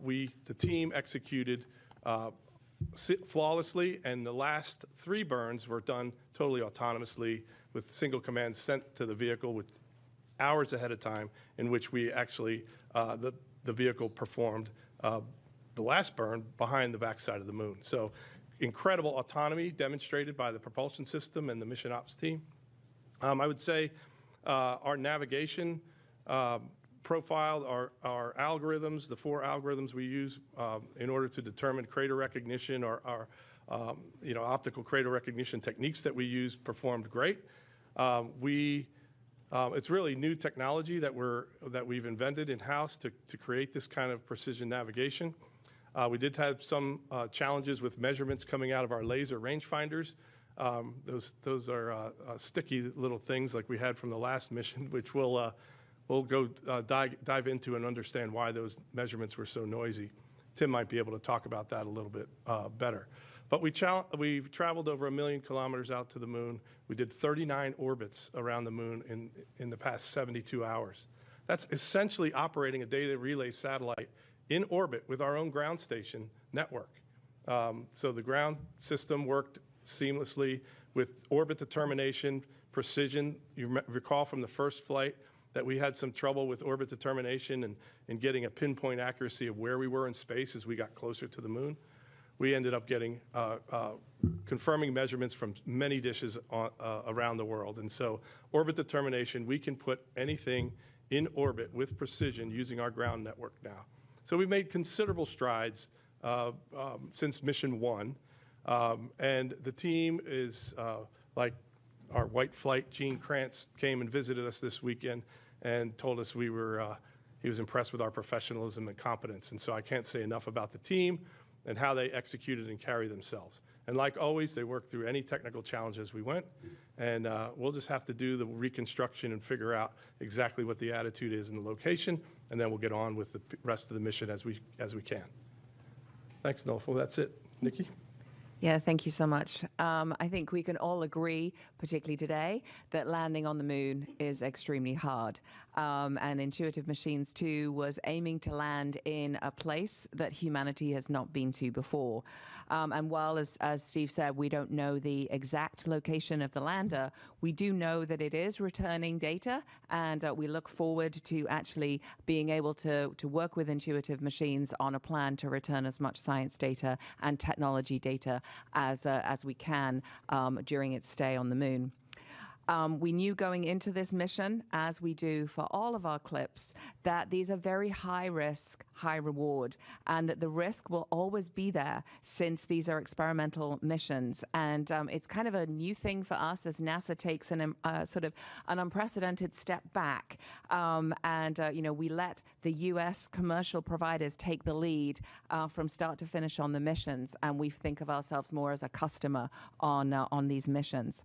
the team executed flawlessly, and the last 3 burns were done totally autonomously with single commands sent to the vehicle with hours ahead of time, in which we actually, the vehicle performed the last burn behind the backside of the moon. So incredible autonomy demonstrated by the propulsion system and the mission ops team. I would say our navigation profile, our algorithms, the 4 algorithms we use in order to determine crater recognition, or our optical crater recognition techniques that we use, performed great. It's really new technology that we've invented in-house to create this kind of precision navigation. We did have some challenges with measurements coming out of our laser rangefinders. Those are sticky little things like we had from the last mission, which we'll go dive into and understand why those measurements were so noisy. Tim might be able to talk about that a little bit better. But we've traveled over 1 million kilometers out to the moon. We did 39 orbits around the moon in the past 72 hours. That's essentially operating a data relay satellite in orbit with our own ground station network. So the ground system worked seamlessly with orbit determination, precision. You recall from the first flight that we had some trouble with orbit determination and getting a pinpoint accuracy of where we were in space as we got closer to the moon. We ended up getting confirming measurements from many dishes around the world. And so orbit determination, we can put anything in orbit with precision using our ground network now. So we've made considerable strides since mission 1. And the team is like our white flight. Gene Krantz came and visited us this weekend and told us he was impressed with our professionalism and competence. And so I can't say enough about the team and how they executed and carry themselves. And like always, they worked through any technical challenges we went. And we'll just have to do the reconstruction and figure out exactly what the attitude is in the location, and then we'll get on with the rest of the mission as we can. Thanks, Nolfo. That's it. Nikki? Yeah, thank you so much. I think we can all agree, particularly today, that landing on the moon is extremely hard. And Intuitive Machines 2 was aiming to land in a place that humanity has not been to before. And while, as Steve said, we don't know the exact location of the lander, we do know that it is returning data, and we look forward to actually being able to work with Intuitive Machines on a plan to return as much science data and technology data as we can during its stay on the moon. We knew going into this mission, as we do for all of our CLPS, that these are very high risk, high reward, and that the risk will always be there since these are experimental missions. And it's kind of a new thing for us as NASA takes sort of an unprecedented step back. We let the U.S. commercial providers take the lead from start to finish on the missions, and we think of ourselves more as a customer on these missions.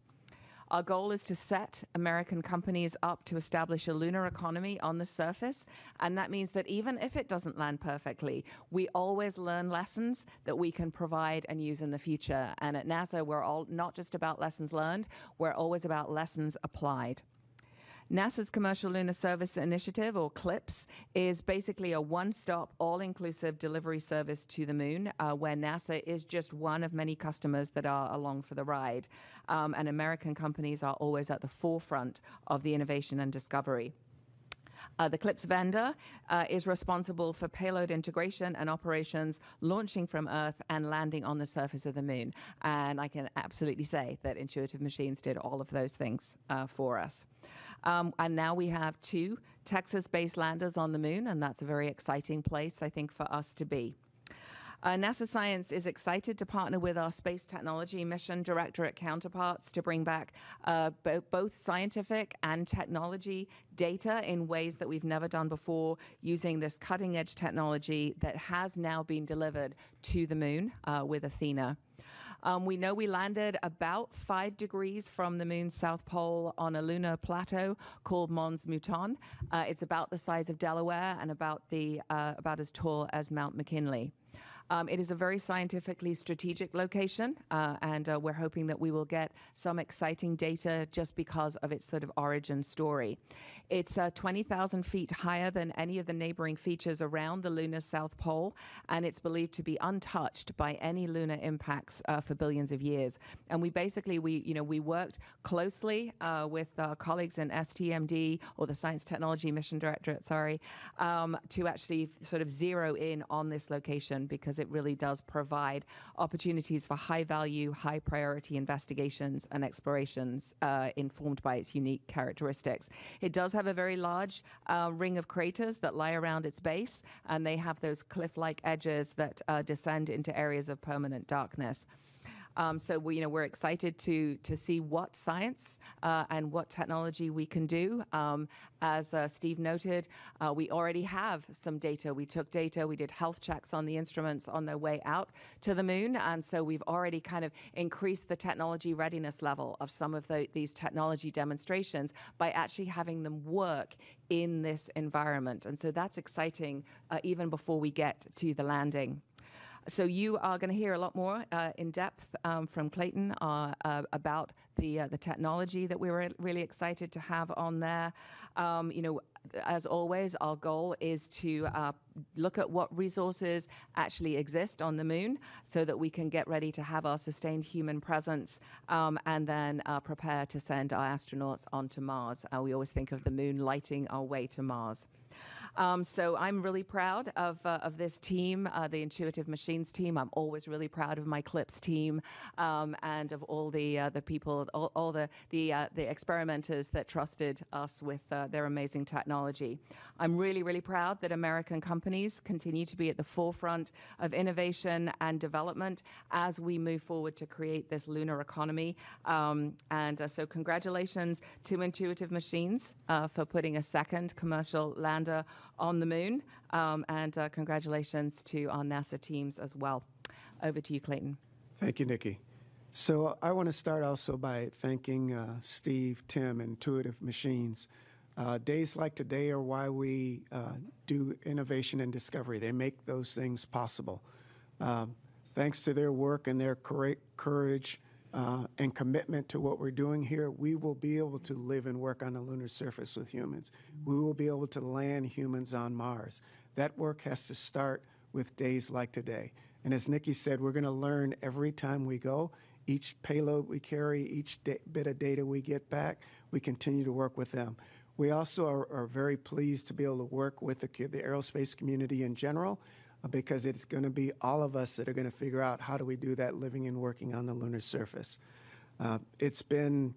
Our goal is to set American companies up to establish a lunar economy on the surface, and that means that even if it doesn't land perfectly, we always learn lessons that we can provide and use in the future. And at NASA, we're all not just about lessons learned, we're always about lessons applied. NASA's Commercial Lunar Service Initiative, or CLPS, is basically a one-stop, all-inclusive delivery service to the moon, where NASA is just one of many customers that are along for the ride. And American companies are always at the forefront of the innovation and discovery. The CLPS vendor is responsible for payload integration and operations, launching from Earth and landing on the surface of the moon. And I can absolutely say that Intuitive Machines did all of those things for us. And now we have 2 Texas-based landers on the moon, and that's a very exciting place, I think, for us to be. NASA Science is excited to partner with our Space Technology Mission Directorate counterparts to bring back both scientific and technology data in ways that we've never done before, using this cutting-edge technology that has now been delivered to the moon with Athena. We know we landed about 5 degrees from the moon's south pole on a lunar plateau called Mons Mouton. It's about the size of Delaware and about as tall as Mount McKinley. It is a very scientifically strategic location, and we're hoping that we will get some exciting data just because of its sort of origin story. It's 20,000 feet higher than any of the neighboring features around the lunar south pole, and it's believed to be untouched by any lunar impacts for billions of years. And we worked closely with our colleagues in STMD, or the Science Technology Mission Directorate, to actually sort of zero in on this location, because it really does provide opportunities for high-value, high-priority investigations and explorations informed by its unique characteristics. It does have a very large ring of craters that lie around its base, and they have those cliff-like edges that descend into areas of permanent darkness. So we're excited to see what science and what technology we can do. As Steve noted, we already have some data. We took data, we did health checks on the instruments on their way out to the moon, and so we've already kind of increased the technology readiness level of some of these technology demonstrations by actually having them work in this environment. And so that's exciting even before we get to the landing. So you are going to hear a lot more in depth from Clayton about the technology that we were really excited to have on there. As always, our goal is to look at what resources actually exist on the moon so that we can get ready to have our sustained human presence and then prepare to send our astronauts onto Mars. We always think of the moon lighting our way to Mars. So I'm really proud of this team, the Intuitive Machines team. I'm always really proud of my CLPS team and of all the people, all the experimenters that trusted us with their amazing technology. I'm really, really proud that American companies continue to be at the forefront of innovation and development as we move forward to create this lunar economy. So congratulations to Intuitive Machines for putting a second commercial lander on the moon, and congratulations to our NASA teams as well. Over to you, Clayton. Thank you, Nikki. So I want to start also by thanking Steve, Tim, and Intuitive Machines. Days like today are why we do innovation and discovery. They make those things possible. Thanks to their work and their courage and commitment to what we're doing here, we will be able to live and work on the lunar surface with humans. We will be able to land humans on Mars. That work has to start with days like today. And as Nikki said, we're going to learn every time we go. Each payload we carry, each bit of data we get back, we continue to work with them. We also are very pleased to be able to work with the aerospace community in general, because it's going to be all of us that are going to figure out how do we do that living and working on the lunar surface. It's been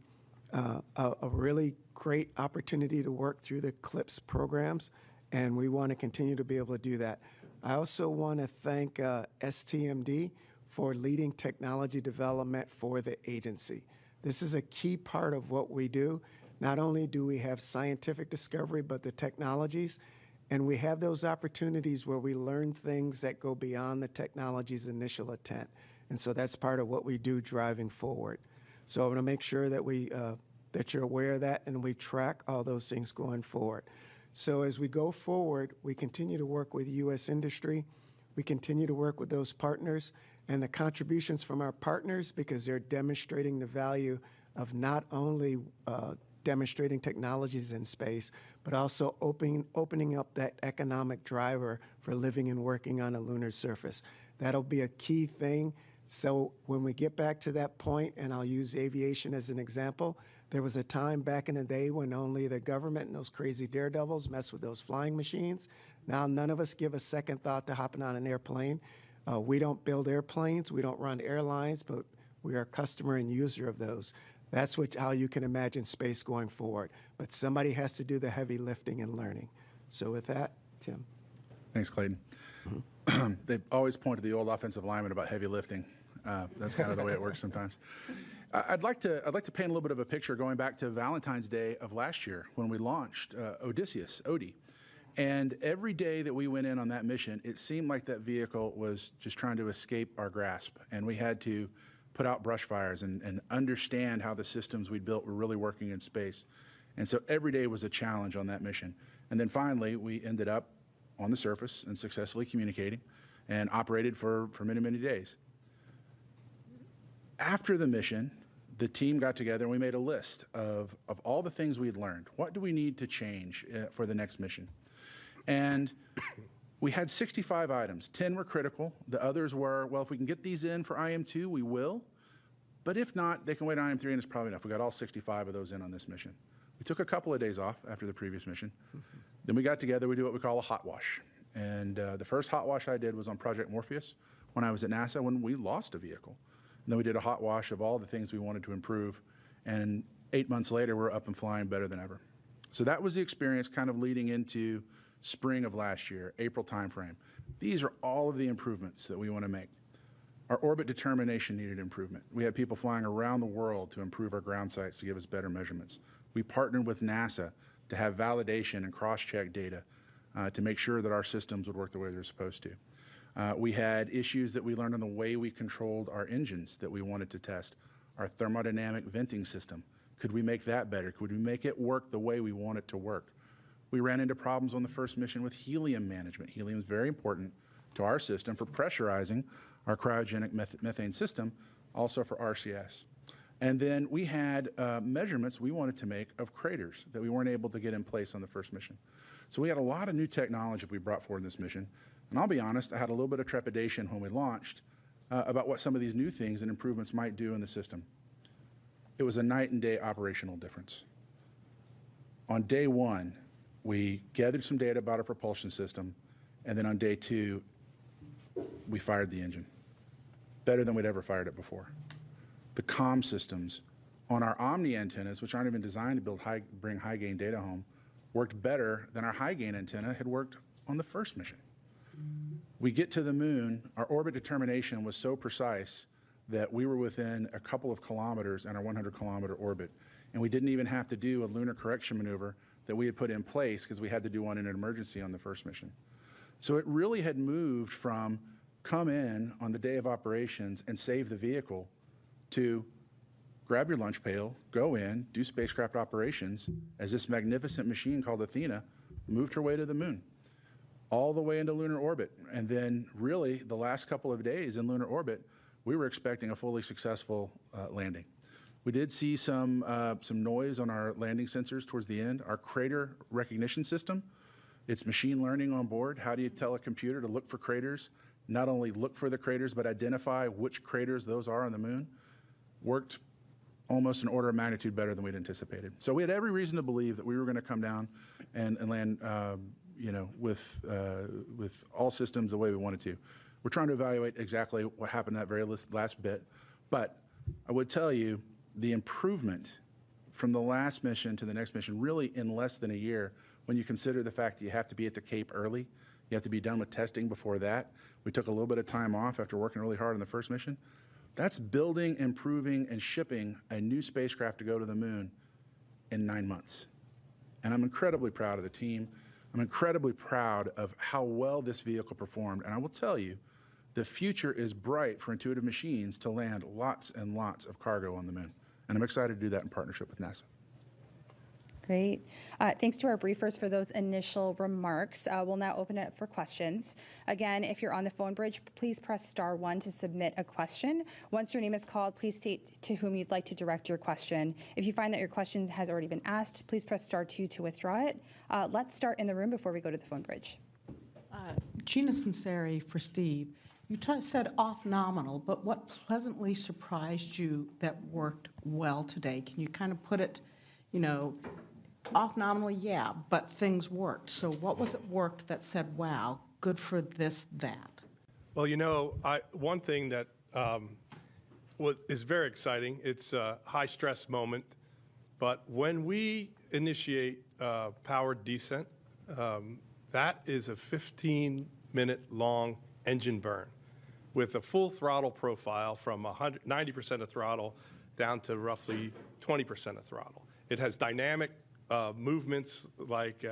a really great opportunity to work through the CLPS programs, and we want to continue to be able to do that. I also want to thank STMD for leading technology development for the agency. This is a key part of what we do. Not only do we have scientific discovery, but the technologies. And we have those opportunities where we learn things that go beyond the technology's initial intent. And so that's part of what we do driving forward. So I want to make sure that that you're aware of that and we track all those things going forward. So as we go forward, we continue to work with U.S. industry. We continue to work with those partners and the contributions from our partners, because they're demonstrating the value of not only demonstrating technologies in space, but also opening up that economic driver for living and working on a lunar surface. That'll be a key thing. So when we get back to that point, and I'll use aviation as an example, there was a time back in the day when only the government and those crazy daredevils mess with those flying machines. Now none of us give a second thought to hopping on an airplane. We don't build airplanes, we don't run airlines, but we are a customer and user of those. That's how you can imagine space going forward. But somebody has to do the heavy lifting and learning. So with that, Tim. Thanks, Clayton. Mm-hmm. They always point to the old offensive lineman about heavy lifting. That's kind of the way it works sometimes. I'd like to paint a little bit of a picture going back to Valentine's Day of last year when we launched Odysseus, Odie. And every day that we went in on that mission, it seemed like that vehicle was just trying to escape our grasp. And we had to put out brush fires and understand how the systems we'd built were really working in space. And so every day was a challenge on that mission. And then finally, we ended up on the surface and successfully communicating. and operated for many, many days. After the mission, the team got together and we made a list of all the things we had learned. What do we need to change for the next mission? And we had 65 items. 10 were critical. The others were, well, if we can get these in for IM2, we will. But if not, they can wait on IM3 and it's probably enough. We got all 65 of those in on this mission. We took a couple of days off after the previous mission. Then we got together, we do what we call a hot wash. And the first hot wash I did was on Project Morpheus when I was at NASA when we lost a vehicle. And then we did a hot wash of all the things we wanted to improve. And 8 months later, we're up and flying better than ever. So that was the experience kind of leading into spring of last year, April timeframe. These are all of the improvements that we want to make. Our orbit determination needed improvement. We had people flying around the world to improve our ground sites to give us better measurements. We partnered with NASA to have validation and cross-check data to make sure that our systems would work the way they're supposed to. We had issues that we learned on the way we controlled our engines that we wanted to test. Our thermodynamic venting system. Could we make that better? Could we make it work the way we want it to work? We ran into problems on the first mission with helium management. Helium is very important to our system for pressurizing our cryogenic methane system, also for RCS. And then we had measurements we wanted to make of craters that we weren't able to get in place on the first mission. So we had a lot of new technology we brought forward in this mission. And I'll be honest, I had a little bit of trepidation when we launched about what some of these new things and improvements might do in the system. It was a night and day operational difference. On day one, we gathered some data about our propulsion system, and then on day two, we fired the engine. Better than we'd ever fired it before. The comm systems on our Omni antennas, which aren't even designed to bring high gain data home, worked better than our high gain antenna had worked on the first mission. We get to the moon, our orbit determination was so precise that we were within a couple of kilometers in our 100-kilometer orbit. And we didn't even have to do a lunar correction maneuver that we had put in place because we had to do one in an emergency on the first mission. So it really had moved from come in on the day of operations and save the vehicle to grab your lunch pail, go in, do spacecraft operations as this magnificent machine called Athena moved her way to the moon, all the way into lunar orbit. And then really the last couple of days in lunar orbit, we were expecting a fully successful landing. We did see some noise on our landing sensors towards the end. Our crater recognition system, it's machine learning on board. How do you tell a computer to look for craters? Not only look for the craters, but identify which craters those are on the moon. Worked almost an order of magnitude better than we'd anticipated. So we had every reason to believe that we were going to come down and land, with all systems the way we wanted to. We're trying to evaluate exactly what happened in that very last bit, but I would tell you the improvement from the last mission to the next mission really in less than a year when you consider the fact that you have to be at the Cape early, you have to be done with testing before that. We took a little bit of time off after working really hard on the first mission. That's building, improving, and shipping a new spacecraft to go to the moon in 9 months. And I'm incredibly proud of the team. I'm incredibly proud of how well this vehicle performed. And I will tell you, the future is bright for Intuitive Machines to land lots and lots of cargo on the moon. And I'm excited to do that in partnership with NASA. Great. Thanks to our briefers for those initial remarks. We'll now open it up for questions. Again, if you're on the phone bridge, please press *1 to submit a question. Once your name is called, please state to whom you'd like to direct your question. If you find that your question has already been asked, please press *2 to withdraw it. Let's start in the room before we go to the phone bridge. Gina Sinceri for Steve. You said off nominal, but what pleasantly surprised you that worked well today? Can you kind of put it, off nominally, yeah, but things worked. So what was it worked that said, wow, good for this, that? Well, one thing that is very exciting, it's a high-stress moment, but when we initiate powered descent, that is a 15-minute-long engine burn with a full throttle profile from 90% of throttle down to roughly 20% of throttle. It has dynamic movements like,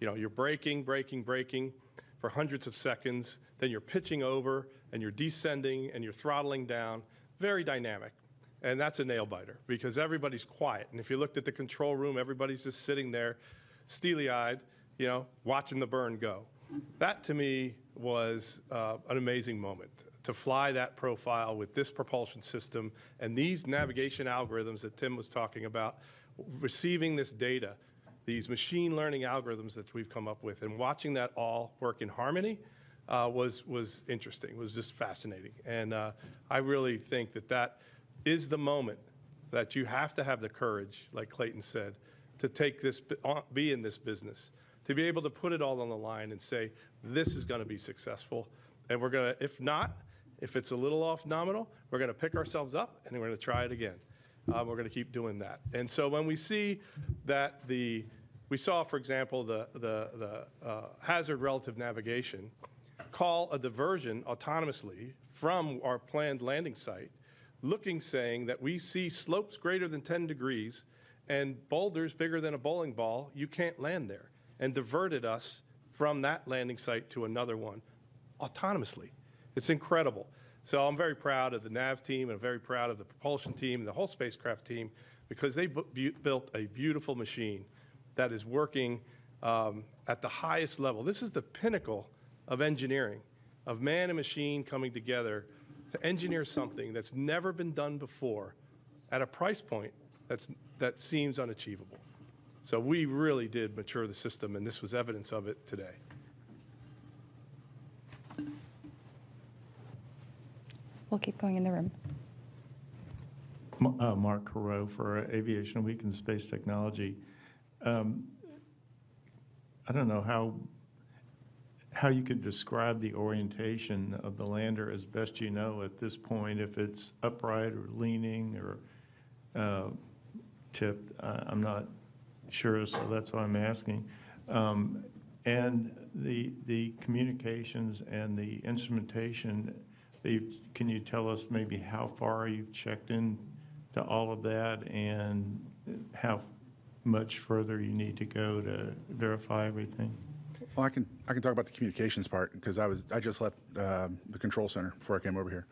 you're braking for hundreds of seconds, then you're pitching over and you're descending and you're throttling down. Very dynamic. And that's a nail biter because everybody's quiet. And if you looked at the control room, everybody's just sitting there steely-eyed, watching the burn go. That to me was an amazing moment. To fly that profile with this propulsion system and these navigation algorithms that Tim was talking about, receiving this data, these machine learning algorithms that we've come up with, and watching that all work in harmony was interesting, was just fascinating. And I really think that that is the moment that you have to have the courage, like Clayton said, to take this, be in this business, to be able to put it all on the line and say, this is going to be successful. And we're going to, if not, if it's a little off nominal, we're going to pick ourselves up and we're going to try it again. We're going to keep doing that. And so when we see that we saw, for example, the hazard relative navigation call a diversion autonomously from our planned landing site, saying that we see slopes greater than 10 degrees and boulders bigger than a bowling ball, you can't land there, and diverted us from that landing site to another one autonomously. It's incredible. So I'm very proud of the nav team, and I'm very proud of the propulsion team and the whole spacecraft team, because they built a beautiful machine that is working at the highest level. This is the pinnacle of engineering, of man and machine coming together to engineer something that's never been done before at a price point that seems unachievable. So we really did mature the system, and this was evidence of it today. We'll keep going in the room. Mark Carreau for Aviation Week and Space Technology. I don't know how you could describe the orientation of the lander as best you know at this point, if it's upright or leaning or tipped. I'm not sure, so that's why I'm asking. And the communications and the instrumentation, can you tell us maybe how far you've checked in to all of that and how much further you need to go to verify everything? Well, I can talk about the communications part, because I just left the control center before I came over here.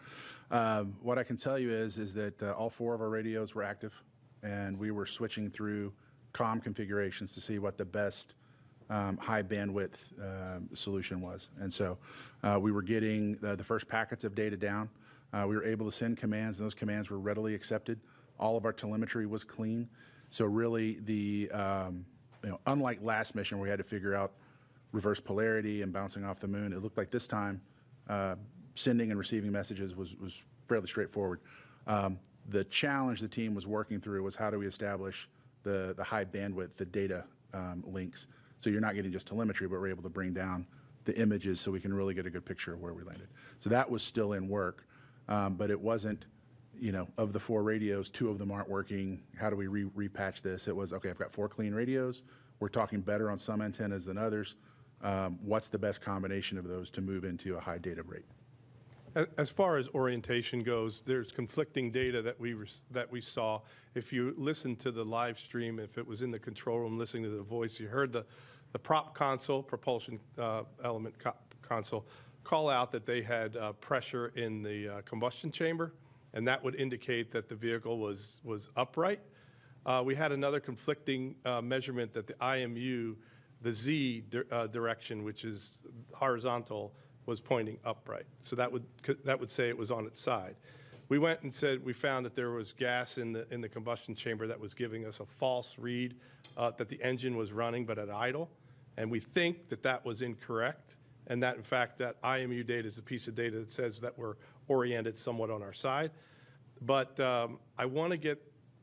What I can tell you is that all 4 of our radios were active, and we were switching through comm configurations to see what the best high bandwidth solution was. And so we were getting the first packets of data down. We were able to send commands, and those commands were readily accepted. All of our telemetry was clean. So really, unlike last mission where we had to figure out reverse polarity and bouncing off the moon, it looked like this time sending and receiving messages was fairly straightforward. The challenge the team was working through was, how do we establish the high bandwidth, the data links, so you're not getting just telemetry, but we're able to bring down the images so we can really get a good picture of where we landed. So that was still in work, but it wasn't, of the 4 radios, 2 of them aren't working. How do we repatch this? It was, okay, I've got 4 clean radios. We're talking better on some antennas than others. What's the best combination of those to move into a high data rate? As far as orientation goes, there's conflicting data that we saw. If you listen to the live stream, if it was in the control room listening to the voice, you heard the prop console, propulsion element console, call out that they had pressure in the combustion chamber, and that would indicate that the vehicle was upright. We had another conflicting measurement that the IMU, the Z direction, which is horizontal, was pointing upright. So that would say it was on its side. We went and said we found that there was gas in the combustion chamber that was giving us a false read that the engine was running but at idle, and we think that was incorrect, and that in fact that IMU data is a piece of data that says that we're oriented somewhat on our side. But I want to get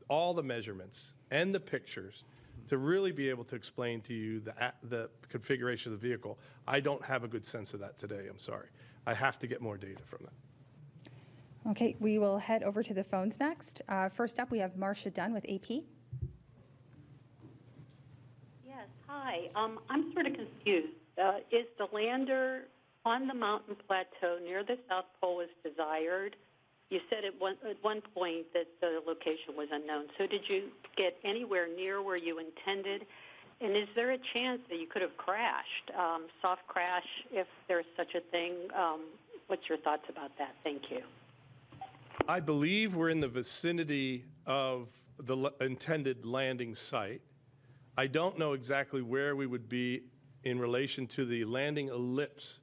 all the measurements and the pictures to really be able to explain to you the configuration of the vehicle. I don't have a good sense of that today, I'm sorry. I have to get more data from that. Okay, we will head over to the phones next. First up, we have Marcia Dunn with AP. Yes, hi. I'm sort of confused. Is the lander on the mountain plateau near the South Pole as desired? You said at one point that the location was unknown. So did you get anywhere near where you intended? And is there a chance that you could have crashed, soft crash, if there's such a thing? What's your thoughts about that? Thank you. I believe we're in the vicinity of the intended landing site. I don't know exactly where we would be in relation to the landing ellipse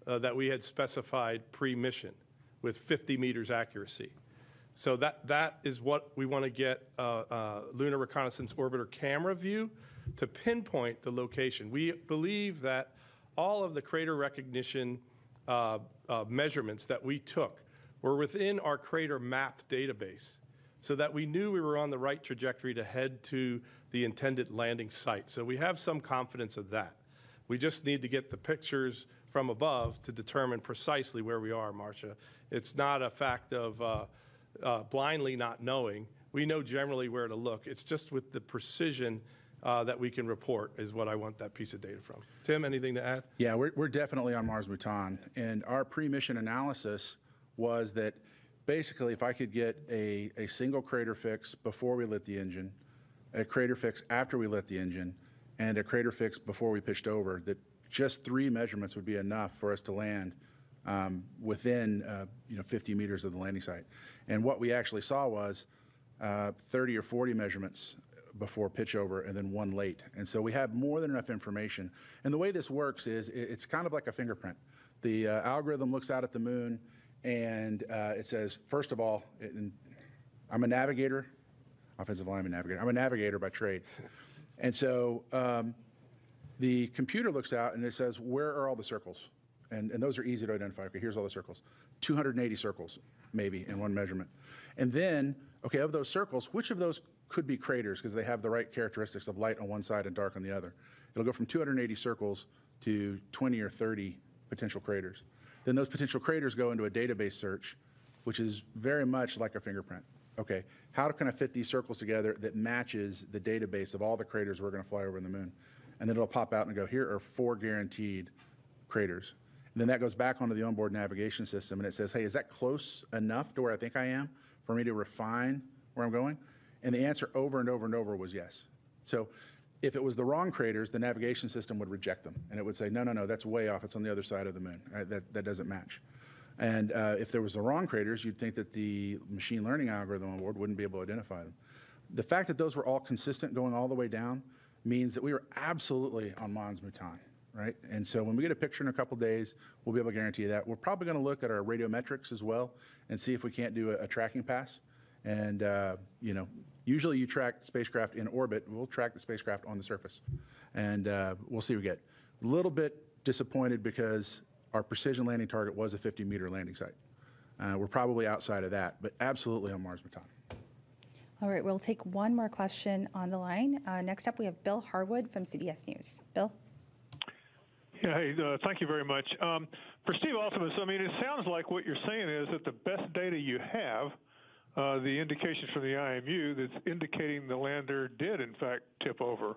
that we had specified pre-mission with 50 meters accuracy. So that is what we want to get Lunar Reconnaissance Orbiter camera view to pinpoint the location. We believe that all of the crater recognition measurements that we took were within our crater map database, so that we knew we were on the right trajectory to head to the intended landing site. So we have some confidence of that. We just need to get the pictures from above to determine precisely where we are, Marcia. It's not a fact of blindly not knowing. We know generally where to look. It's just with the precision that we can report is what I want that piece of data from. Tim, anything to add? Yeah, we're definitely on Mons Mouton. And our pre-mission analysis was that basically if I could get a single crater fix before we lit the engine, a crater fix after we lit the engine, and a crater fix before we pitched over, that just 3 measurements would be enough for us to land within 50 meters of the landing site. And what we actually saw was 30 or 40 measurements before pitch over and then 1 late. And so we have more than enough information. And the way this works is it's kind of like a fingerprint. The algorithm looks out at the moon and it says, first of all, I'm a navigator, offensive lineman navigator. I'm a navigator by trade. And so the computer looks out and it says, where are all the circles? And those are easy to identify. Okay, here's all the circles. 280 circles, maybe, in one measurement. And then, okay, of those circles, which of those could be craters because they have the right characteristics of light on one side and dark on the other? It'll go from 280 circles to 20 or 30 potential craters. Then those potential craters go into a database search, which is very much like a fingerprint. Okay, how can I fit these circles together that matches the database of all the craters we're going to fly over the moon? And then it'll pop out and go, here are 4 guaranteed craters. And then that goes back onto the onboard navigation system, and it says, hey, is that close enough to where I think I am for me to refine where I'm going? And the answer over and over and over was yes. So if it was the wrong craters, the navigation system would reject them, and it would say, no, that's way off. It's on the other side of the moon. That doesn't match. And if there was the wrong craters, you'd think that the machine learning algorithm on board wouldn't be able to identify them. The fact that those were all consistent going all the way down means that we were absolutely on Mons Mouton, right? And so when we get a picture in a couple days, we'll be able to guarantee that. We're probably going to look at our radiometrics as well and see if we can't do a tracking pass. And, usually you track spacecraft in orbit. We'll track the spacecraft on the surface. And we'll see what we get. A little bit disappointed because our precision landing target was a 50-meter landing site. We're probably outside of that, but absolutely on Mons Mouton. All right, we'll take one more question on the line. Next up, we have Bill Harwood from CBS News. Bill? Yeah, hey, thank you very much. For Steve Artemis, I mean, it sounds like what you're saying is that the best data you have, the indications from the IMU that's indicating the lander did, in fact, tip over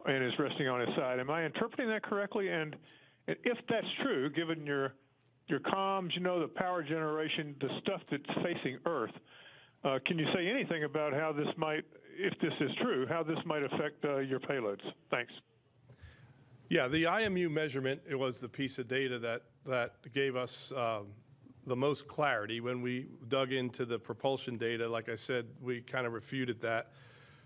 and is resting on its side. Am I interpreting that correctly? And if that's true, given your comms, the power generation, the stuff that's facing Earth, can you say anything about how this might, if this is true, how this might affect your payloads? Thanks. Yeah, the IMU measurement, it was the piece of data that gave us the most clarity. When we dug into the propulsion data, like I said, we kind of refuted that.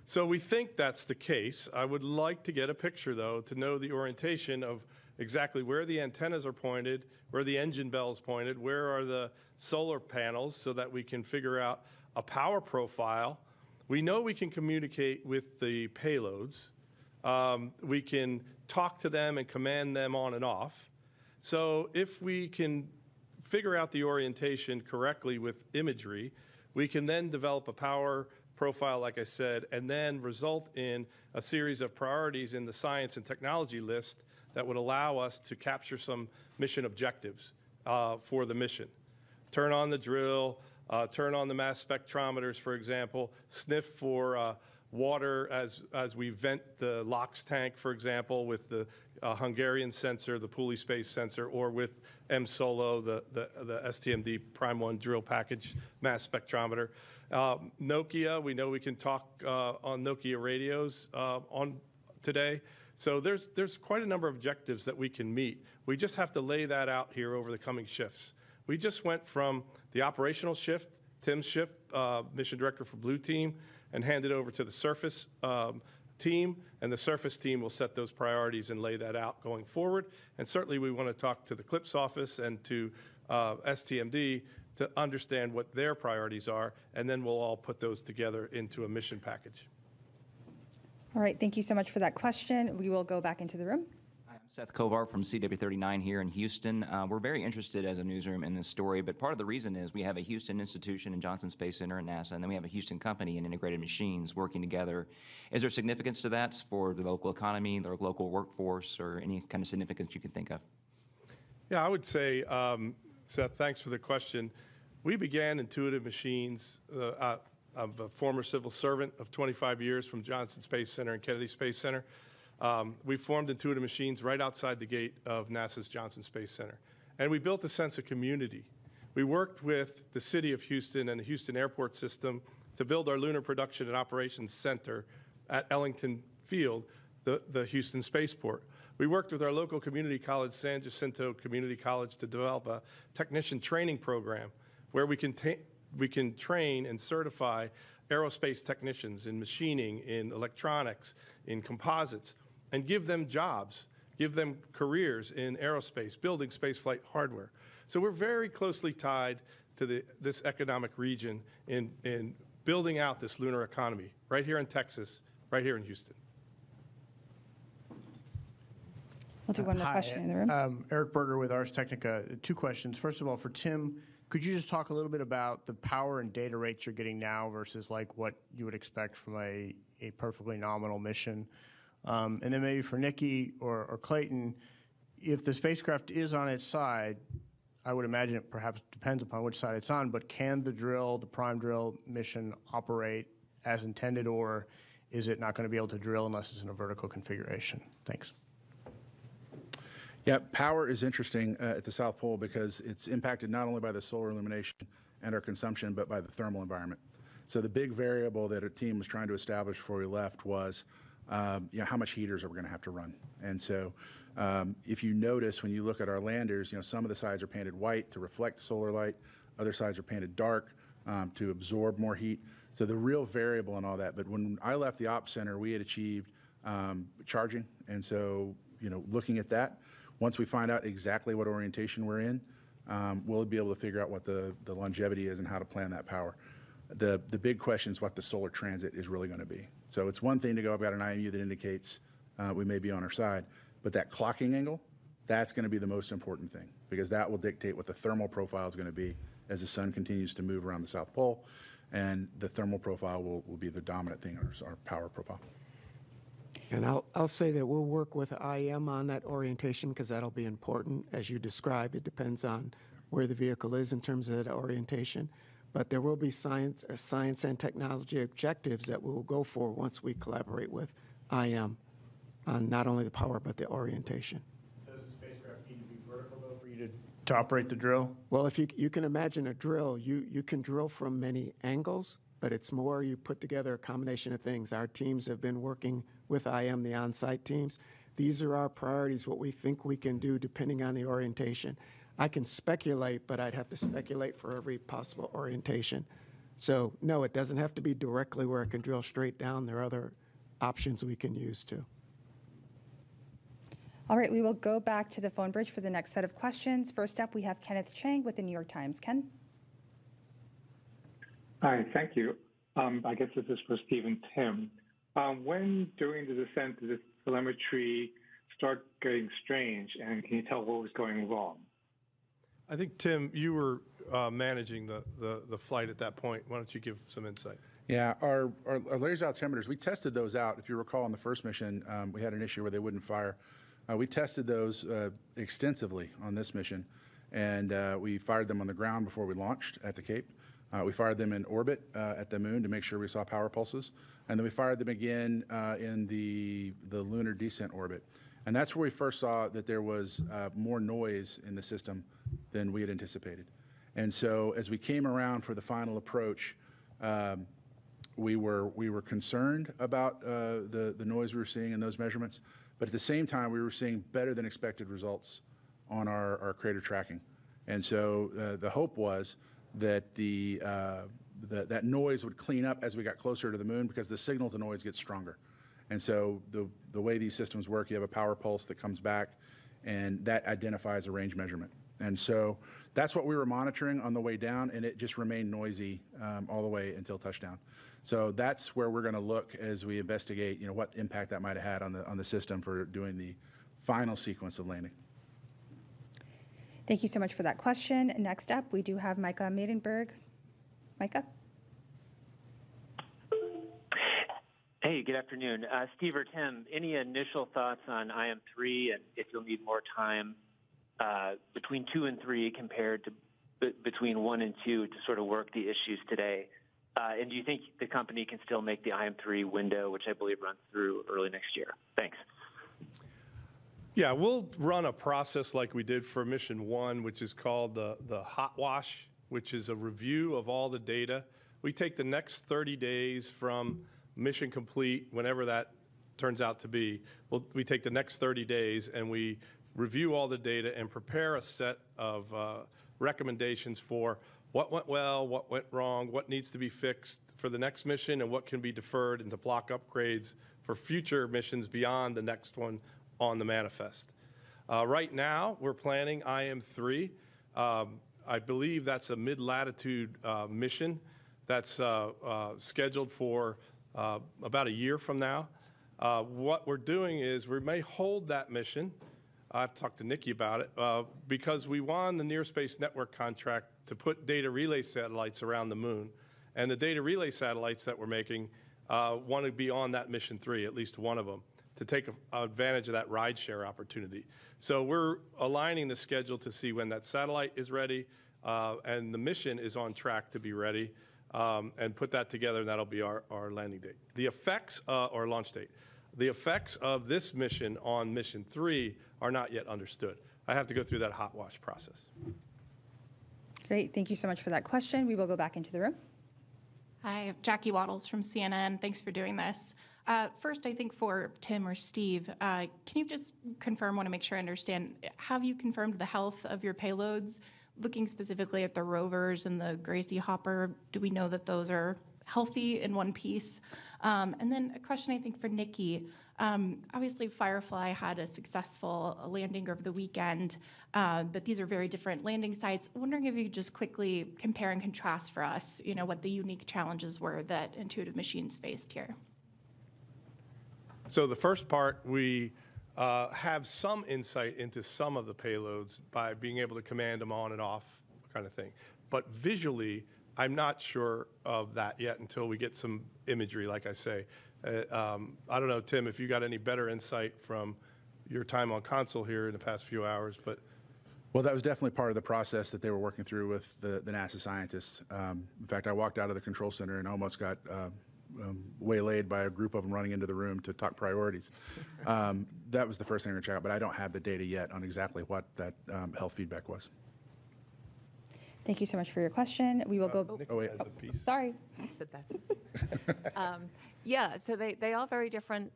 So we think that's the case. I would like to get a picture, though, to know the orientation of exactly where the antennas are pointed, where the engine bell's pointed, where are the solar panels, so that we can figure out a power profile. We know we can communicate with the payloads. We can talk to them and command them on and off. So if we can figure out the orientation correctly with imagery, we can then develop a power profile, like I said, and then result in a series of priorities in the science and technology list that would allow us to capture some mission objectives for the mission. Turn on the drill, turn on the mass spectrometers, for example, sniff for water as we vent the LOX tank, for example, with the Hungarian sensor, the pulley space sensor, or with M-Solo, the STMD Prime 1 drill package mass spectrometer. Nokia, we know we can talk on Nokia radios on today. So there's quite a number of objectives that we can meet. We just have to lay that out here over the coming shifts. We just went from the operational shift, Tim's shift, mission director for Blue Team, and handed over to the surface team, and the surface team will set those priorities and lay that out going forward. And certainly we want to talk to the CLPS office and to STMD to understand what their priorities are, and then we'll all put those together into a mission package. All right, thank you so much for that question. We will go back into the room. Hi, I'm Seth Kovar from CW39 here in Houston. We're very interested as a newsroom in this story, but part of the reason is we have a Houston institution and Johnson Space Center and NASA, and then we have a Houston company and Integrated Machines working together. Is there significance to that for the local economy, the local workforce, or any kind of significance you can think of? Yeah, I would say, Seth, thanks for the question. We began Intuitive Machines, I'm a former civil servant of 25 years from Johnson Space Center and Kennedy Space Center. We formed Intuitive Machines right outside the gate of NASA's Johnson Space Center. And we built a sense of community. We worked with the city of Houston and the Houston Airport System to build our Lunar Production and Operations Center at Ellington Field, the Houston Spaceport. We worked with our local community college, San Jacinto Community College, to develop a technician training program where we can train and certify aerospace technicians in machining, in electronics, in composites, and give them jobs, give them careers in aerospace, building spaceflight hardware. So we're very closely tied to this economic region in building out this lunar economy right here in Texas, right here in Houston. We'll do one more question in the room. Eric Berger with Ars Technica. Two questions. First of all, for Tim, could you just talk a little bit about the power and data rates you're getting now versus like what you would expect from a perfectly nominal mission? And then maybe for Nikki or Clayton, if the spacecraft is on its side, I would imagine it perhaps depends upon which side it's on, but can the prime drill mission operate as intended, or is it not going to be able to drill unless it's in a vertical configuration? Thanks. Yeah, power is interesting at the South Pole because it's impacted not only by the solar illumination and our consumption, but by the thermal environment. So the big variable that our team was trying to establish before we left was, how much heaters are we going to have to run? And so if you notice, when you look at our landers, some of the sides are painted white to reflect solar light, other sides are painted dark to absorb more heat. So the real variable in all that. But when I left the ops center, we had achieved charging. And so, looking at that, once we find out exactly what orientation we're in, we'll be able to figure out what the longevity is and how to plan that power. The big question is what the solar transit is really going to be. So it's one thing to go, I've got an IMU that indicates we may be on our side, but that clocking angle, that's going to be the most important thing because that will dictate what the thermal profile is going to be as the sun continues to move around the South Pole, and the thermal profile will be the dominant thing in our power profile. And I'll say that we'll work with IM on that orientation because that'll be important. As you described, it depends on where the vehicle is in terms of that orientation. But there will be science and technology objectives that we'll go for once we collaborate with IM on not only the power but the orientation. Does the spacecraft need to be vertical, though, for you to operate the drill? Well, if you can imagine a drill, you can drill from many angles, but it's more you put together a combination of things. Our teams have been working with IM, the on-site teams. These are our priorities, what we think we can do depending on the orientation. I can speculate, but I'd have to speculate for every possible orientation. So, no, it doesn't have to be directly where it can drill straight down. There are other options we can use, too. All right, we will go back to the phone bridge for the next set of questions. First up, we have Kenneth Chang with the New York Times. Ken? Hi, thank you. I guess this is for Steve and Tim. When during the descent did the telemetry start getting strange, and can you tell what was going wrong? I think, Tim, you were managing the flight at that point. Why don't you give some insight? Yeah, our laser altimeters, we tested those out. If you recall on the first mission, we had an issue where they wouldn't fire. We tested those extensively on this mission, and we fired them on the ground before we launched at the Cape. We fired them in orbit at the moon to make sure we saw power pulses, and then we fired them again in the lunar descent orbit. And that's where we first saw that there was more noise in the system than we had anticipated. And so as we came around for the final approach, we were concerned about the noise we were seeing in those measurements, but at the same time we were seeing better than expected results on our crater tracking. And so the hope was that that noise would clean up as we got closer to the moon because the signal to noise gets stronger. And so the way these systems work, you have a power pulse that comes back, and that identifies a range measurement. And so that's what we were monitoring on the way down, and it just remained noisy all the way until touchdown. So that's where we're going to look as we investigate, what impact that might have had on the system for doing the final sequence of landing. Thank you so much for that question. Next up, we do have Micah Maidenberg. Micah? Hey, good afternoon. Steve or Tim, any initial thoughts on IM-3 and if you'll need more time between 2 and 3 compared to between 1 and 2 to sort of work the issues today? And do you think the company can still make the IM-3 window, which I believe runs through early next year? Thanks. Yeah, we'll run a process like we did for Mission 1, which is called the hot wash, which is a review of all the data. We take the next 30 days from mission complete, whenever that turns out to be. We take the next 30 days and we review all the data and prepare a set of recommendations for what went well, what went wrong, what needs to be fixed for the next mission, and what can be deferred into block upgrades for future missions beyond the next one on the manifest. Right now, we're planning IM-3. I believe that's a mid-latitude mission that's scheduled for about a year from now. What we're doing is we may hold that mission. I've talked to Nikki about it because we won the Near Space Network contract to put data relay satellites around the moon. And the data relay satellites that we're making want to be on that Mission 3, at least one of them, to take advantage of that rideshare opportunity. So we're aligning the schedule to see when that satellite is ready and the mission is on track to be ready and put that together, and that'll be our landing date. The effects, or launch date, the effects of this mission on Mission 3 are not yet understood. I have to go through that hot wash process. Great. Thank you so much for that question. We will go back into the room. Hi, Jackie Waddles from CNN. Thanks for doing this. First, I think for Tim or Steve, can you just confirm, want to make sure I understand, have you confirmed the health of your payloads? Looking specifically at the rovers and the Gracie Hopper, do we know that those are healthy in one piece? And then a question, I think, for Nikki. Obviously, Firefly had a successful landing over the weekend, but these are very different landing sites. I'm wondering if you could just quickly compare and contrast for us, what the unique challenges were that Intuitive Machines faced here. So the first part, we have some insight into some of the payloads by being able to command them on and off kind of thing. But visually, I'm not sure of that yet until we get some imagery, like I say. I don't know, Tim, if you got any better insight from your time on console here in the past few hours, but. Well, that was definitely part of the process that they were working through with the NASA scientists. In fact, I walked out of the control center and almost got waylaid by a group of them running into the room to talk priorities. That was the first thing to check out, but I don't have the data yet on exactly what that health feedback was. Thank you so much for your question. We will go. Oh, wait. Sorry. Yeah, so they are very different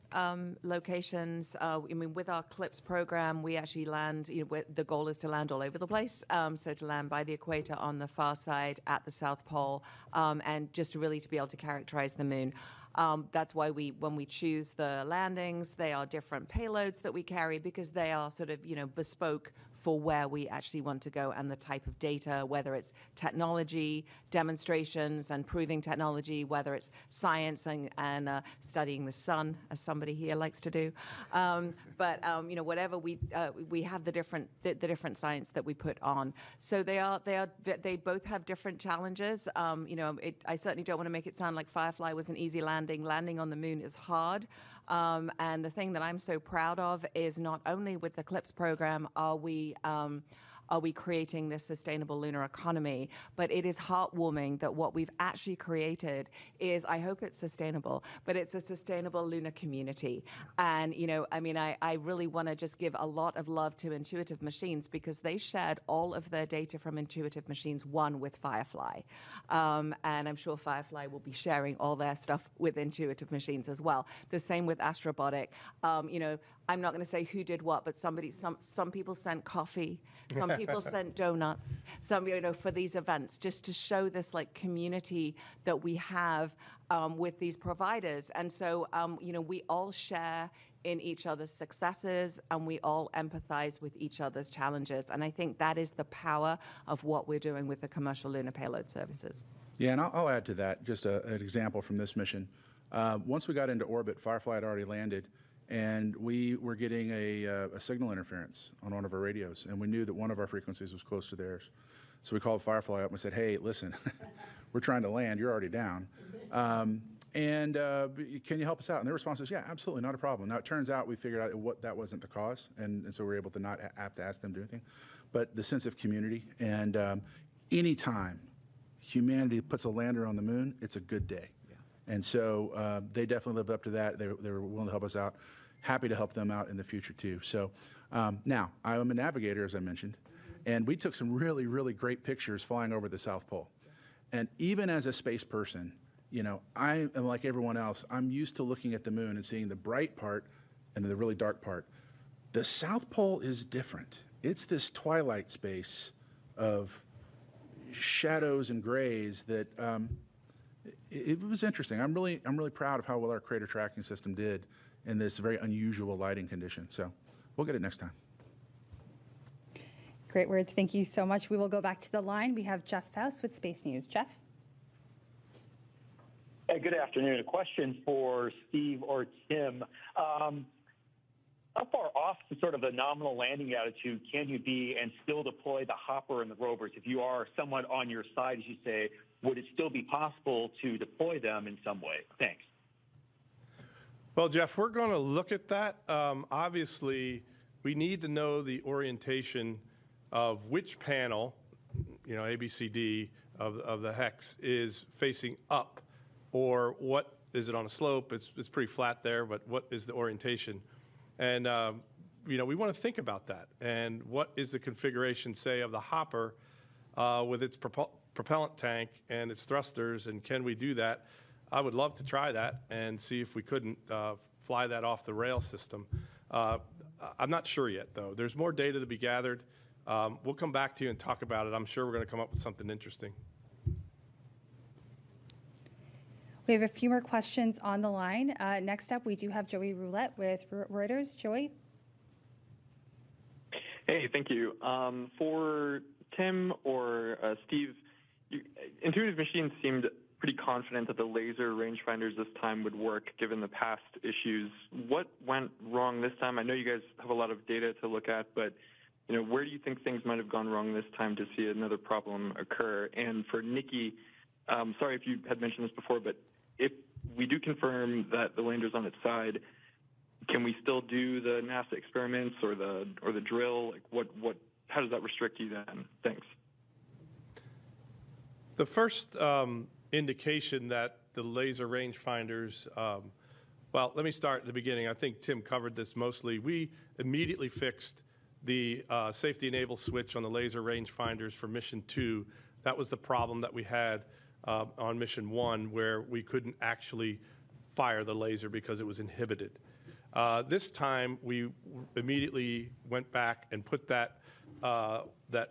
locations. I mean, with our CLPS program, we actually land, the goal is to land all over the place. So to land by the equator on the far side at the South Pole, and just really to be able to characterize the moon. That's why when we choose the landings, they are different payloads that we carry because they are sort of, bespoke for where we actually want to go and the type of data, whether it's technology, demonstrations and proving technology, whether it's science and studying the sun, as somebody here likes to do. But whatever we have the different science that we put on. So they both have different challenges. I certainly don't want to make it sound like Firefly was an easy landing. Landing on the moon is hard. And the thing that I'm so proud of is not only with the CLPS program are we creating this sustainable lunar economy, but it is heartwarming that what we've actually created is, I hope it's sustainable, but it's a sustainable lunar community. And, I really want to just give a lot of love to Intuitive Machines because they shared all of their data from Intuitive Machines 1 with Firefly. And I'm sure Firefly will be sharing all their stuff with Intuitive Machines as well. The same with Astrobotic. I'm not going to say who did what, but some people sent coffee. Some people sent donuts. Some, for these events, just to show this like community that we have with these providers. And so, we all share in each other's successes, and we all empathize with each other's challenges. And I think that is the power of what we're doing with the commercial lunar payload services. Yeah, and I'll add to that just an example from this mission. Once we got into orbit, Firefly had already landed, and we were getting a signal interference on one of our radios, and we knew that one of our frequencies was close to theirs. So we called Firefly up and we said, hey, listen, we're trying to land, you're already down. And can you help us out? And their response was, yeah, absolutely, not a problem. Now, it turns out we figured out that wasn't the cause, and so we were able to not have to ask them to do anything. But the sense of community, and anytime humanity puts a lander on the moon, it's a good day. Yeah. And so they definitely lived up to that. They were willing to help us out. Happy to help them out in the future, too. So now, I'm a navigator, as I mentioned, and we took some really, really great pictures flying over the South Pole. And even as a space person, I am like everyone else. I'm used to looking at the moon and seeing the bright part and the really dark part. The South Pole is different. It's this twilight space of shadows and grays that it was interesting. I'm really proud of how well our crater tracking system did in this very unusual lighting condition. So we'll get it next time. Great words. Thank you so much. We will go back to the line. We have Jeff Faust with Space News. Jeff? Hey, good afternoon. A question for Steve or Tim. How far off the sort of the nominal landing altitude can you be and still deploy the hopper and the rovers? If you are somewhat on your side, as you say, would it still be possible to deploy them in some way? Thanks. Well, Jeff, we're going to look at that. Obviously, we need to know the orientation of which panel, A, B, C, D of the hex is facing up. Or what is it on a slope? It's pretty flat there, but what is the orientation? And we want to think about that. And what is the configuration, say, of the hopper with its propellant tank and its thrusters? And can we do that? I would love to try that and see if we couldn't fly that off the rail system. I'm not sure yet, though. There's more data to be gathered. We'll come back to you and talk about it. I'm sure we're going to come up with something interesting. We have a few more questions on the line. Next up, we do have Joey Roulette with Reuters. Joey? Hey, thank you. For Tim or Steve, Intuitive Machines seemed pretty confident that the laser rangefinders this time would work given the past issues. What went wrong this time? I know you guys have a lot of data to look at, but where do you think things might have gone wrong this time to see another problem occur? And for Nikki, sorry if you had mentioned this before, but if we do confirm that the lander's on its side, can we still do the NASA experiments or the drill? Like how does that restrict you then? Thanks. The first indication that the laser rangefinders, well, let me start at the beginning. I think Tim covered this mostly. We immediately fixed the safety enable switch on the laser rangefinders for mission 2. That was the problem that we had on mission 1, where we couldn't actually fire the laser because it was inhibited. This time, we immediately went back and put that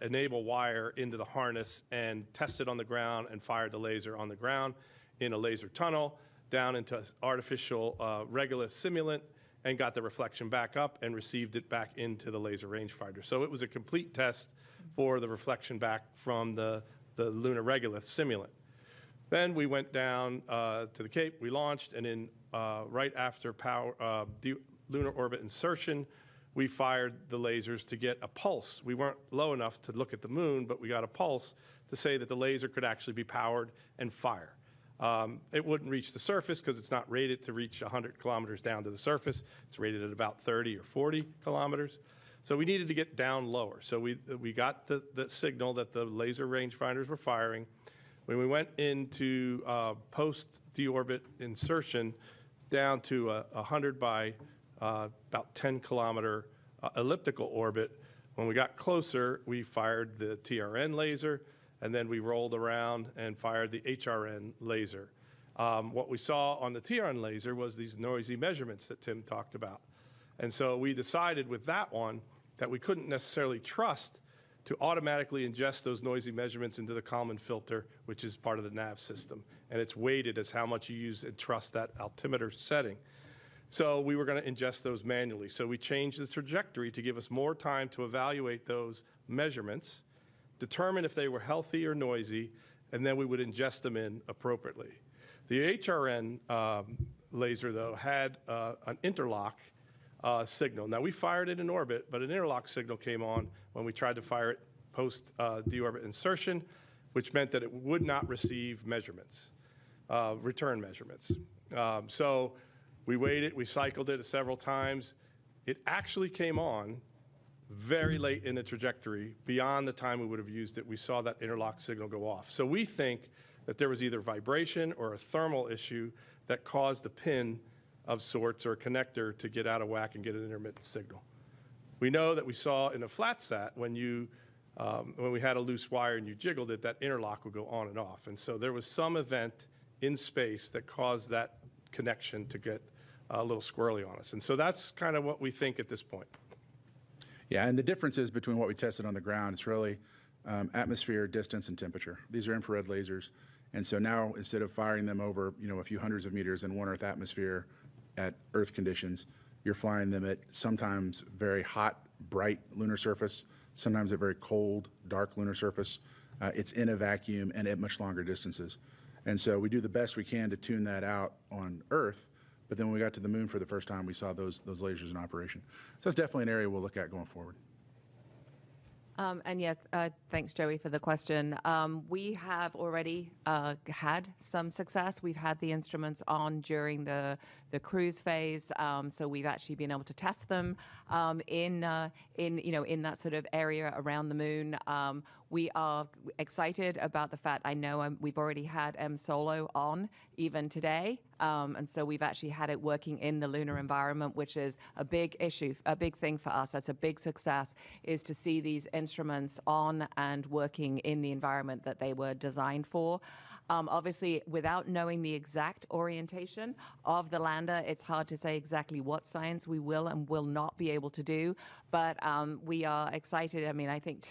enable wire into the harness and tested on the ground and fired the laser on the ground in a laser tunnel down into artificial regolith simulant and got the reflection back up and received it back into the laser rangefinder. So it was a complete test for the reflection back from the lunar regolith simulant. Then we went down to the Cape, we launched, and then right after lunar orbit insertion, we fired the lasers to get a pulse. We weren't low enough to look at the moon, but we got a pulse to say that the laser could actually be powered and fire. It wouldn't reach the surface because it's not rated to reach 100 kilometers down to the surface. It's rated at about 30 or 40 kilometers. So we needed to get down lower. So we got the signal that the laser rangefinders were firing. When we went into post-deorbit insertion down to a 100 by about 10 kilometer elliptical orbit, when we got closer, we fired the TRN laser, and then we rolled around and fired the HRN laser. What we saw on the TRN laser was these noisy measurements that Tim talked about. And so we decided with that one that we couldn't necessarily trust to automatically ingest those noisy measurements into the Kalman filter, which is part of the nav system. And it's weighted as how much you use and trust that altimeter setting. So we were going to ingest those manually. So we changed the trajectory to give us more time to evaluate those measurements, determine if they were healthy or noisy, and then we would ingest them in appropriately. The HRN laser, though, had an interlock signal. Now, we fired it in orbit, but an interlock signal came on when we tried to fire it post deorbit insertion, which meant that it would not receive measurements, return measurements. So we waited, we cycled it several times. It actually came on very late in the trajectory, beyond the time we would have used it. We saw that interlock signal go off. So we think that there was either vibration or a thermal issue that caused a pin of sorts or a connector to get out of whack and get an intermittent signal. We know that we saw in a flat sat when we had a loose wire and you jiggled it, that interlock would go on and off. And so there was some event in space that caused that connection to get a little squirrely on us. And so that's kind of what we think at this point. Yeah, and the differences between what we tested on the ground, it's really atmosphere, distance, and temperature. These are infrared lasers. And so now, instead of firing them over, a few hundreds of meters in one Earth atmosphere at Earth conditions, you're flying them at sometimes very hot, bright lunar surface, sometimes at very cold, dark lunar surface. It's in a vacuum and at much longer distances. And so we do the best we can to tune that out on Earth. But then when we got to the moon for the first time, we saw those lasers in operation. So that's definitely an area we'll look at going forward. And thanks, Joey, for the question. We have already had some success. We've had the instruments on during the cruise phase, so we've actually been able to test them in that sort of area around the moon. We are excited about the fact, I know we've already had M-Solo on even today, and so we've actually had it working in the lunar environment, which is a big issue, a big thing for us. That's a big success, is to see these instruments on and working in the environment that they were designed for. Obviously, without knowing the exact orientation of the lander, it's hard to say exactly what science we will and will not be able to do. But we are excited. I mean, I think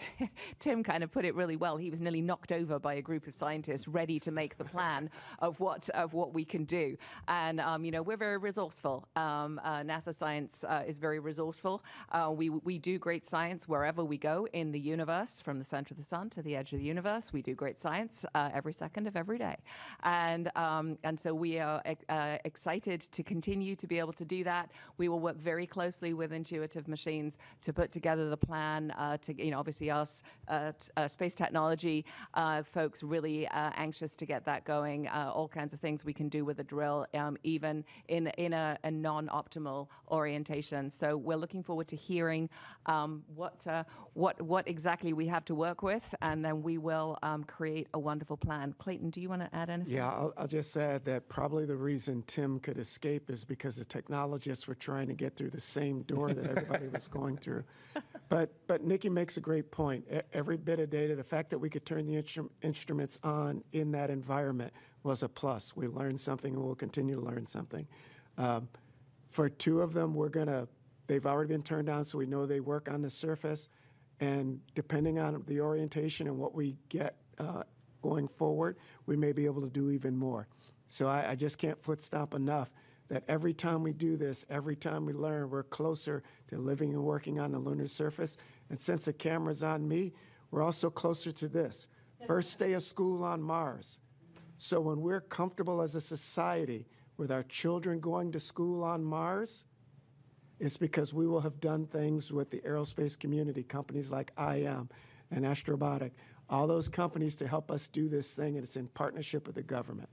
Tim kind of put it really well. He was nearly knocked over by a group of scientists ready to make the plan of what we can do. And we're very resourceful. NASA science is very resourceful. We do great science wherever we go in the universe, from the center of the sun to the edge of the universe. We do great science every second of every day. And so we are excited to continue to be able to do that. We will work very closely with Intuitive Machines to put together the plan to, obviously us space technology folks really anxious to get that going. All kinds of things we can do with a drill, even in a non-optimal orientation. So we're looking forward to hearing what exactly we have to work with, and then we will create a wonderful plan. Clayton, do you want to add anything? Yeah, I'll just add that probably the reason Tim could escape is because the technologists were trying to get through the same door that everybody was going through. But Nikki makes a great point. Every bit of data, the fact that we could turn the instruments on in that environment was a plus. We learned something, and we'll continue to learn something. For two of them, they've already been turned on, so we know they work on the surface. And depending on the orientation and what we get going forward, we may be able to do even more. So I just can't foot stomp enough that every time we do this, every time we learn, we're closer to living and working on the lunar surface. And since the camera's on me, we're also closer to this. First day of school on Mars. So when we're comfortable as a society with our children going to school on Mars, it's because we will have done things with the aerospace community, companies like IM and Astrobotic, all those companies to help us do this thing, and it's in partnership with the government.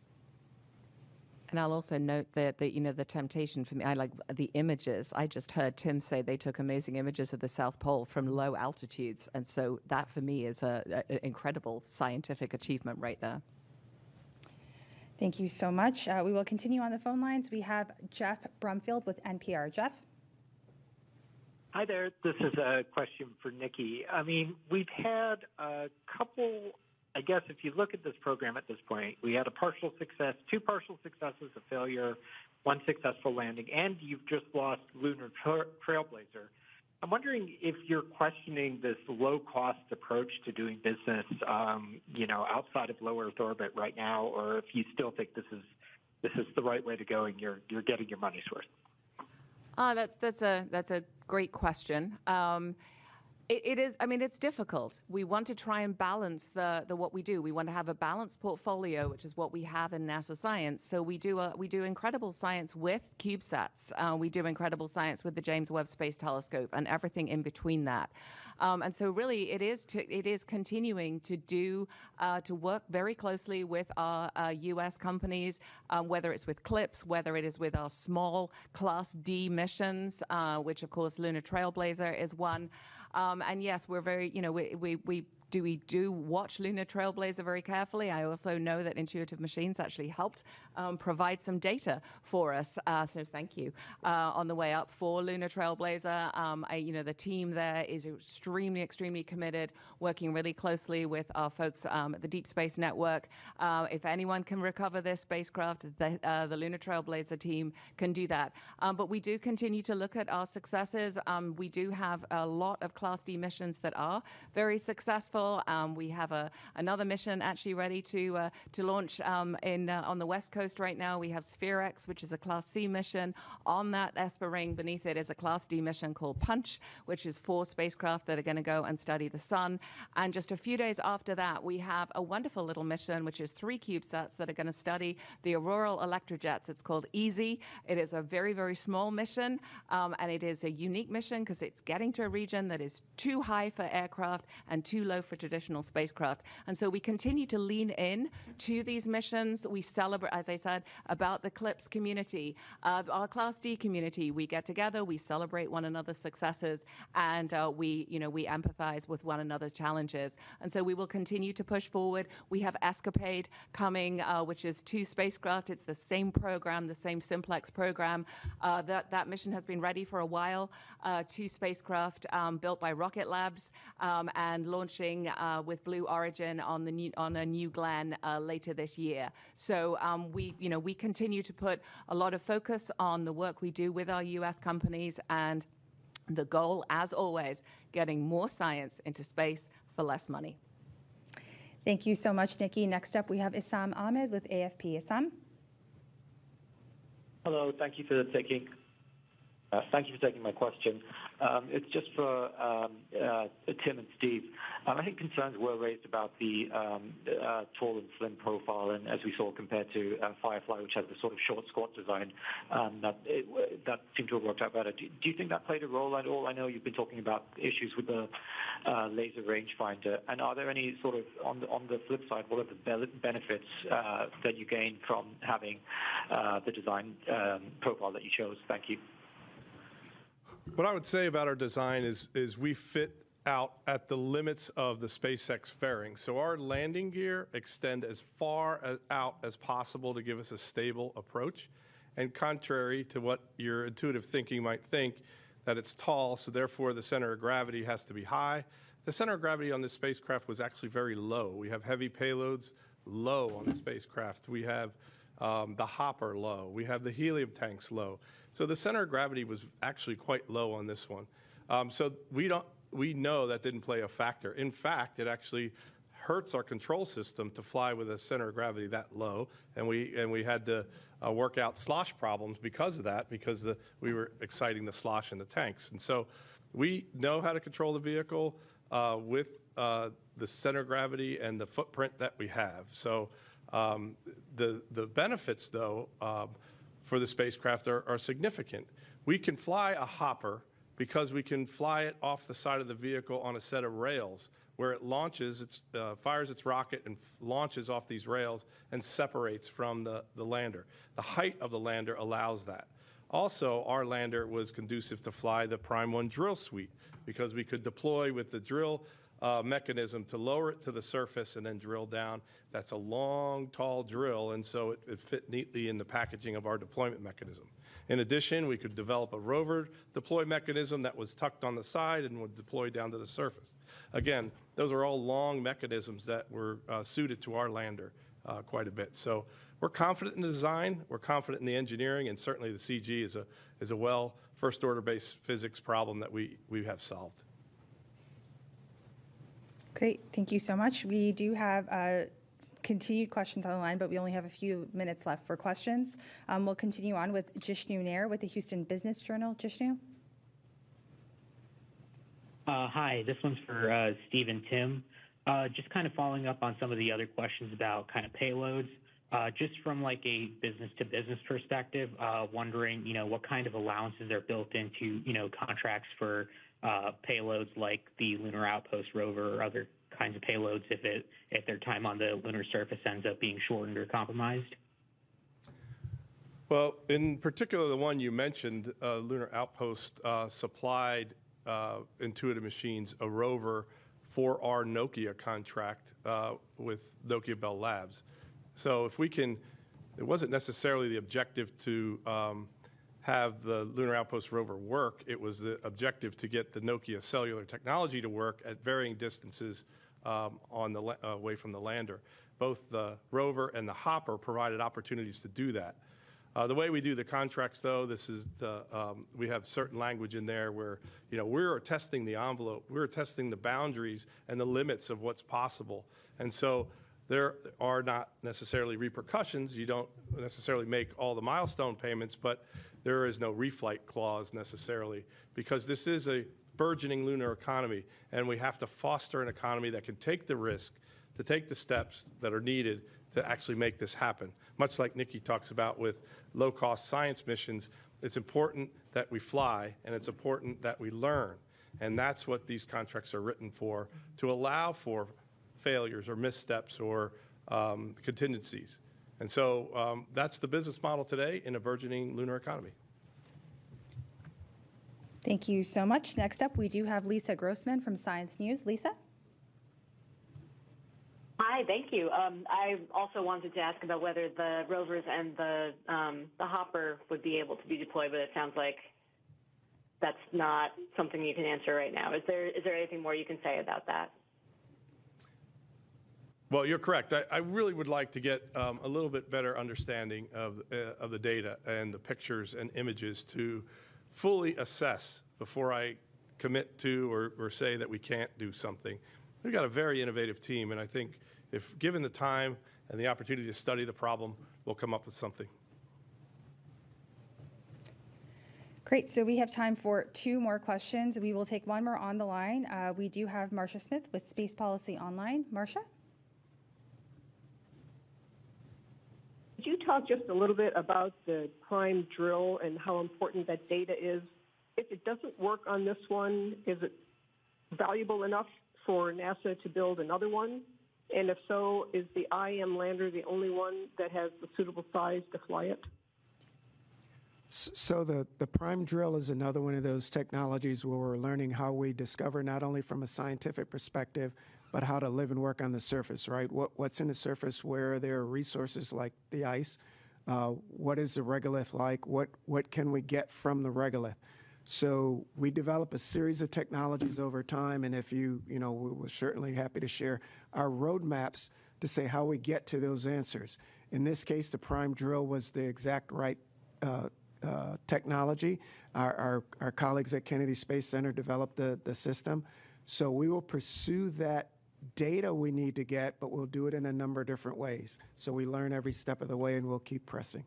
And I'll also note that the temptation for me, I like the images. I just heard Tim say they took amazing images of the South Pole from low altitudes. And so that for me is an incredible scientific achievement right there. Thank you so much. We will continue on the phone lines. We have Jeff Brumfield with NPR. Jeff? Hi there. This is a question for Nikki. I mean, we've had a couple, I guess if you look at this program at this point, we had a partial success, two partial successes, a failure, one successful landing, and you've just lost Lunar Trailblazer. I'm wondering if you're questioning this low-cost approach to doing business, outside of low Earth orbit right now, or if you still think this is the right way to go and you're getting your money's worth. That's a great question. It is. I mean, it's difficult. We want to try and balance the what we do. We want to have a balanced portfolio, which is what we have in NASA science. So we do incredible science with CubeSats. We do incredible science with the James Webb Space Telescope and everything in between that. And so really, it is continuing to work very closely with our U.S. companies, whether it's with CLPS, whether it is with our small Class D missions, which of course Lunar Trailblazer is one. And yes, we're very, we do watch Lunar Trailblazer very carefully. I also know that Intuitive Machines actually helped provide some data for us. So thank you on the way up for Lunar Trailblazer. The team there is extremely, extremely committed, working really closely with our folks at the Deep Space Network. If anyone can recover this spacecraft, the Lunar Trailblazer team can do that. But we do continue to look at our successes. We do have a lot of Class D missions that are very successful. We have another mission actually ready to launch on the West Coast right now. We have SphereX, which is a Class C mission. On that ESPA ring beneath it is a Class D mission called Punch, which is 4 spacecraft that are going to go and study the sun. And just a few days after that, we have a wonderful little mission, which is 3 CubeSats that are going to study the auroral electrojets. It's called EASY. It is a very, very small mission, and it is a unique mission because it's getting to a region that is too high for aircraft and too low for traditional spacecraft. And so we continue to lean in to these missions. We celebrate, as I said, about the CLPS community, our Class D community. We get together, we celebrate one another's successes, and we empathize with one another's challenges. And so we will continue to push forward. We have Escapade coming, which is 2 spacecraft. It's the same program, the same simplex program. That mission has been ready for a while. 2 spacecraft built by Rocket Labs and launching with Blue Origin on a New Glenn later this year. So we continue to put a lot of focus on the work we do with our U.S. companies, and the goal, as always, getting more science into space for less money. Thank you so much, Nikki. Next up, we have Issam Ahmed with AFP. Issam. Hello. Thank you for taking my question. It's just for Tim and Steve. I think concerns were raised about the tall and slim profile, and as we saw compared to Firefly, which has the sort of short, squat design, that seemed to have worked out better. Do you think that played a role at all? I know you've been talking about issues with the laser rangefinder, and are there any sort of, on the flip side, what are the benefits that you gain from having the design profile that you chose? Thank you. What I would say about our design is we fit out at the limits of the SpaceX fairing. So our landing gear extend as far out as possible to give us a stable approach. And contrary to what your intuitive thinking might think, that it's tall, so therefore the center of gravity has to be high. The center of gravity on this spacecraft was actually very low. We have heavy payloads low on the spacecraft. We have the hopper low. We have the helium tanks low. So the center of gravity was actually quite low on this one. So we know that didn't play a factor. In fact, it actually hurts our control system to fly with a center of gravity that low, and we had to work out slosh problems because of that, because we were exciting the slosh in the tanks. And so we know how to control the vehicle with the center of gravity and the footprint that we have. So the benefits, though, for the spacecraft are significant. We can fly a hopper because we can fly it off the side of the vehicle on a set of rails where it launches, fires its rocket and launches off these rails and separates from the lander. The height of the lander allows that. Also, our lander was conducive to fly the Prime 1 drill suite because we could deploy with the drill mechanism to lower it to the surface and then drill down. That's a long, tall drill, and so it fit neatly in the packaging of our deployment mechanism. In addition, we could develop a rover deploy mechanism that was tucked on the side and would deploy down to the surface. Again, those are all long mechanisms that were suited to our lander quite a bit. So we're confident in the design, we're confident in the engineering, and certainly the CG is a well first-order base physics problem that we have solved. Great, thank you so much. We do have continued questions on the line, but we only have a few minutes left for questions. We'll continue on with Jishnu Nair with the Houston Business Journal. Jishnu? Hi, this one's for Steve and Tim. Just kind of following up on some of the other questions about kind of payloads. Just from like a business-to-business perspective, wondering, what kind of allowances are built into, contracts for payloads like the Lunar Outpost rover or other kinds of payloads if their time on the lunar surface ends up being shortened or compromised? Well, in particular, the one you mentioned, Lunar Outpost, supplied Intuitive Machines a rover for our Nokia contract with Nokia Bell Labs. So if we can, it wasn't necessarily the objective to have the Lunar Outpost rover work. It was the objective to get the Nokia cellular technology to work at varying distances away from the lander. Both the rover and the hopper provided opportunities to do that. The way we do the contracts, though, we have certain language in there where, we're testing the envelope, we're testing the boundaries and the limits of what's possible. And so there are not necessarily repercussions. You don't necessarily make all the milestone payments, but there is no reflight clause necessarily, because this is a burgeoning lunar economy, and we have to foster an economy that can take the risk, to take the steps that are needed to actually make this happen. Much like Nikki talks about with low-cost science missions, it's important that we fly, and it's important that we learn. And that's what these contracts are written for, to allow for failures or missteps or contingencies. And so that's the business model today in a burgeoning lunar economy. Thank you so much. Next up, we do have Lisa Grossman from Science News. Lisa? Hi, thank you. I also wanted to ask about whether the rovers and the hopper would be able to be deployed, but it sounds like that's not something you can answer right now. Is there anything more you can say about that? Well, you're correct. I really would like to get a little bit better understanding of the data and the pictures and images to fully assess before I commit to or say that we can't do something. We've got a very innovative team, and I think if given the time and the opportunity to study the problem, we'll come up with something. Great. So we have time for 2 more questions. We will take one more on the line. We do have Marcia Smith with Space Policy Online. Marcia? Could you talk just a little bit about the prime drill and how important that data is? If it doesn't work on this one, is it valuable enough for NASA to build another one? And if so, is the IM lander the only one that has the suitable size to fly it? So the prime drill is another one of those technologies where we're learning how we discover not only from a scientific perspective, but how to live and work on the surface, right? What's in the surface, where there are resources like the ice, what is the regolith like, what can we get from the regolith? So we develop a series of technologies over time, and if we're certainly happy to share our roadmaps to say how we get to those answers. In this case, the prime drill was the exact right technology. Our colleagues at Kennedy Space Center developed the system. So we will pursue that data we need to get, but we'll do it in a number of different ways. So we learn every step of the way, and we'll keep pressing.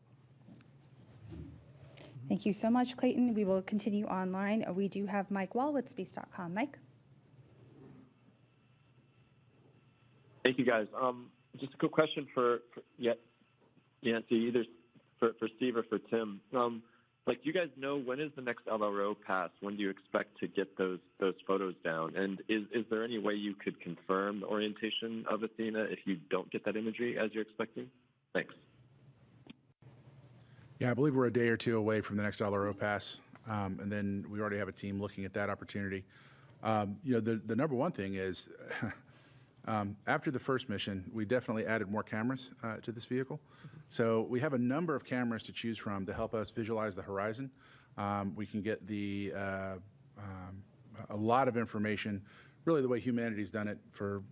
Thank you so much, Clayton. We will continue online. We do have Mike Wall with Space.com. Mike? Thank you, guys. Just a quick question for either for Steve or for Tim. Do you guys know when is the next LRO pass? When do you expect to get those photos down? And is there any way you could confirm the orientation of Athena if you don't get that imagery as you're expecting? Thanks. Yeah, I believe we're a day or two away from the next LRO pass, and then we already have a team looking at that opportunity. The number one thing is after the first mission, we definitely added more cameras to this vehicle. So we have a number of cameras to choose from to help us visualize the horizon. We can get a lot of information, really the way humanity's done it for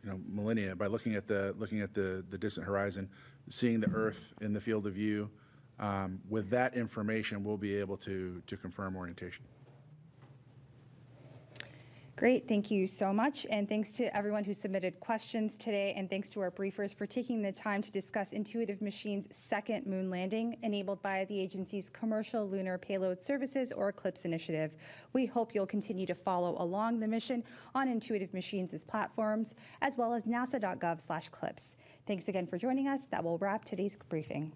millennia, by looking at the distant horizon, seeing the Earth in the field of view. With that information, we'll be able to confirm orientation. Great, thank you so much. And thanks to everyone who submitted questions today. And thanks to our briefers for taking the time to discuss Intuitive Machines' second moon landing enabled by the agency's Commercial Lunar Payload Services, or CLPS initiative. We hope you'll continue to follow along the mission on Intuitive Machines' platforms, as well as nasa.gov/CLPS. Thanks again for joining us. That will wrap today's briefing.